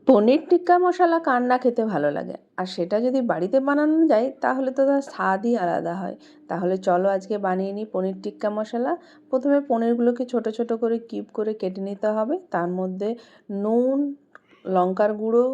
পনির টিক্কা মশলা কার না খেতে ভালো লাগে, আর সেটা যদি বাড়িতে বানানো যায় তাহলে তো তার স্বাদই আলাদা হয়। তাহলে চলো আজকে বানিয়ে নিই পনির টিক্কা মশলা। প্রথমে পনিরগুলোকে ছোট ছোট করে কিউব করে কেটে নিতে হবে। তার মধ্যে নুন, লঙ্কার গুঁড়ো,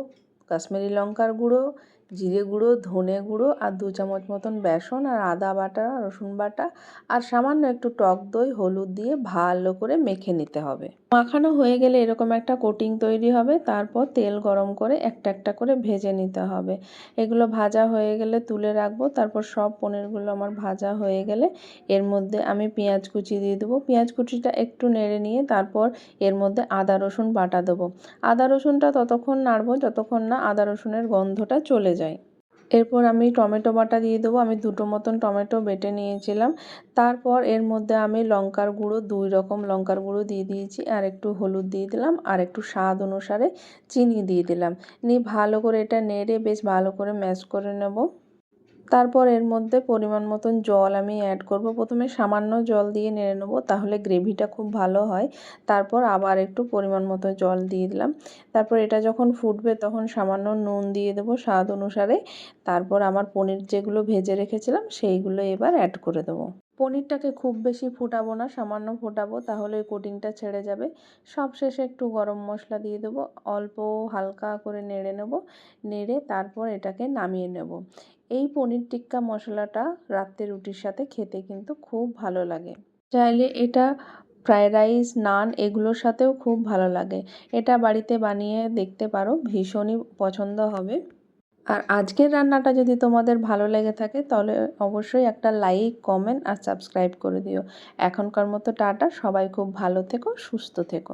কাশ্মীরি লঙ্কার গুঁড়ো, জিরে গুঁড়ো, ধনে গুঁড়ো আর 2 চামচ মতন বেসন আর আদা বাটা, রসুন বাটা আর সামান্য একটু টক দই, হলুদ দিয়ে ভালো করে মেখে নিতে হবে। মাখানো হয়ে গেলে এরকম একটা কোটিং তৈরি হবে। তারপর তেল গরম করে একটা একটা করে ভেজে নিতে হবে। এগুলো ভাজা হয়ে গেলে তুলে রাখবো। তারপর সব পনিরগুলো আমার ভাজা হয়ে গেলে এর মধ্যে আমি পেঁয়াজ কুচি দিয়ে দেবো। পেঁয়াজ কুচিটা একটু নেড়ে নিয়ে তারপর এর মধ্যে আদা রসুন বাটা দেবো। আদা রসুনটা ততক্ষণ নাড়বো যতক্ষণ না আদা রসুনের গন্ধটা চলে যায়। এরপর আমি টমেটো বাটা দিয়ে দেবো। আমি 2টো মতন টমেটো বেটে নিয়েছিলাম। তারপর এর মধ্যে আমি লঙ্কার গুঁড়ো 2 রকম লঙ্কার গুঁড়ো দিয়ে দিয়েছি, আর একটু হলুদ দিয়ে দিলাম, আর একটু স্বাদ অনুসারে চিনি দিয়ে দিলাম। নিয়ে ভালো করে এটা নেড়ে বেশ ভালো করে ম্যাশ করে নেব। তারপর এর মধ্যে পরিমাণ মতন জল আমি অ্যাড করব। প্রথমে সামান্য জল দিয়ে নেড়ে নেব, তাহলে গ্রেভিটা খুব ভালো হয়। তারপর আবার একটু পরিমাণ মতো জল দিয়ে দিলাম। তারপর এটা যখন ফুটবে তখন সামান্য নুন দিয়ে দেব স্বাদ অনুসারে। তারপর আমার পনির যেগুলো ভেজে রেখেছিলাম সেইগুলো এবার অ্যাড করে দেবো। পনিরটাকে খুব বেশি ফুটাবো না, সামান্য ফোটাবো, তাহলে কোটিংটা ছেড়ে যাবে। সবশেষে একটু গরম মশলা দিয়ে দেবো, অল্প হালকা করে নেড়ে নেব। নেড়ে তারপর এটাকে নামিয়ে নেব। এই পনির টিক্কা মশলাটা রাত্রে রুটির সাথে খেতে কিন্তু খুব ভালো লাগে। চাইলে এটা ফ্রায়েড রাইস, নান এগুলোর সাথেও খুব ভালো লাগে। এটা বাড়িতে বানিয়ে দেখতে পারো, ভীষণই পছন্দ হবে। আর আজকের রান্নাটা যদি তোমাদের ভালো লেগে থাকে তাহলে অবশ্যই একটা লাইক, কমেন্ট আর সাবস্ক্রাইব করে দিও। এখনকার মতো টাটা, সবাই খুব ভালো থেকো, সুস্থ থেকো।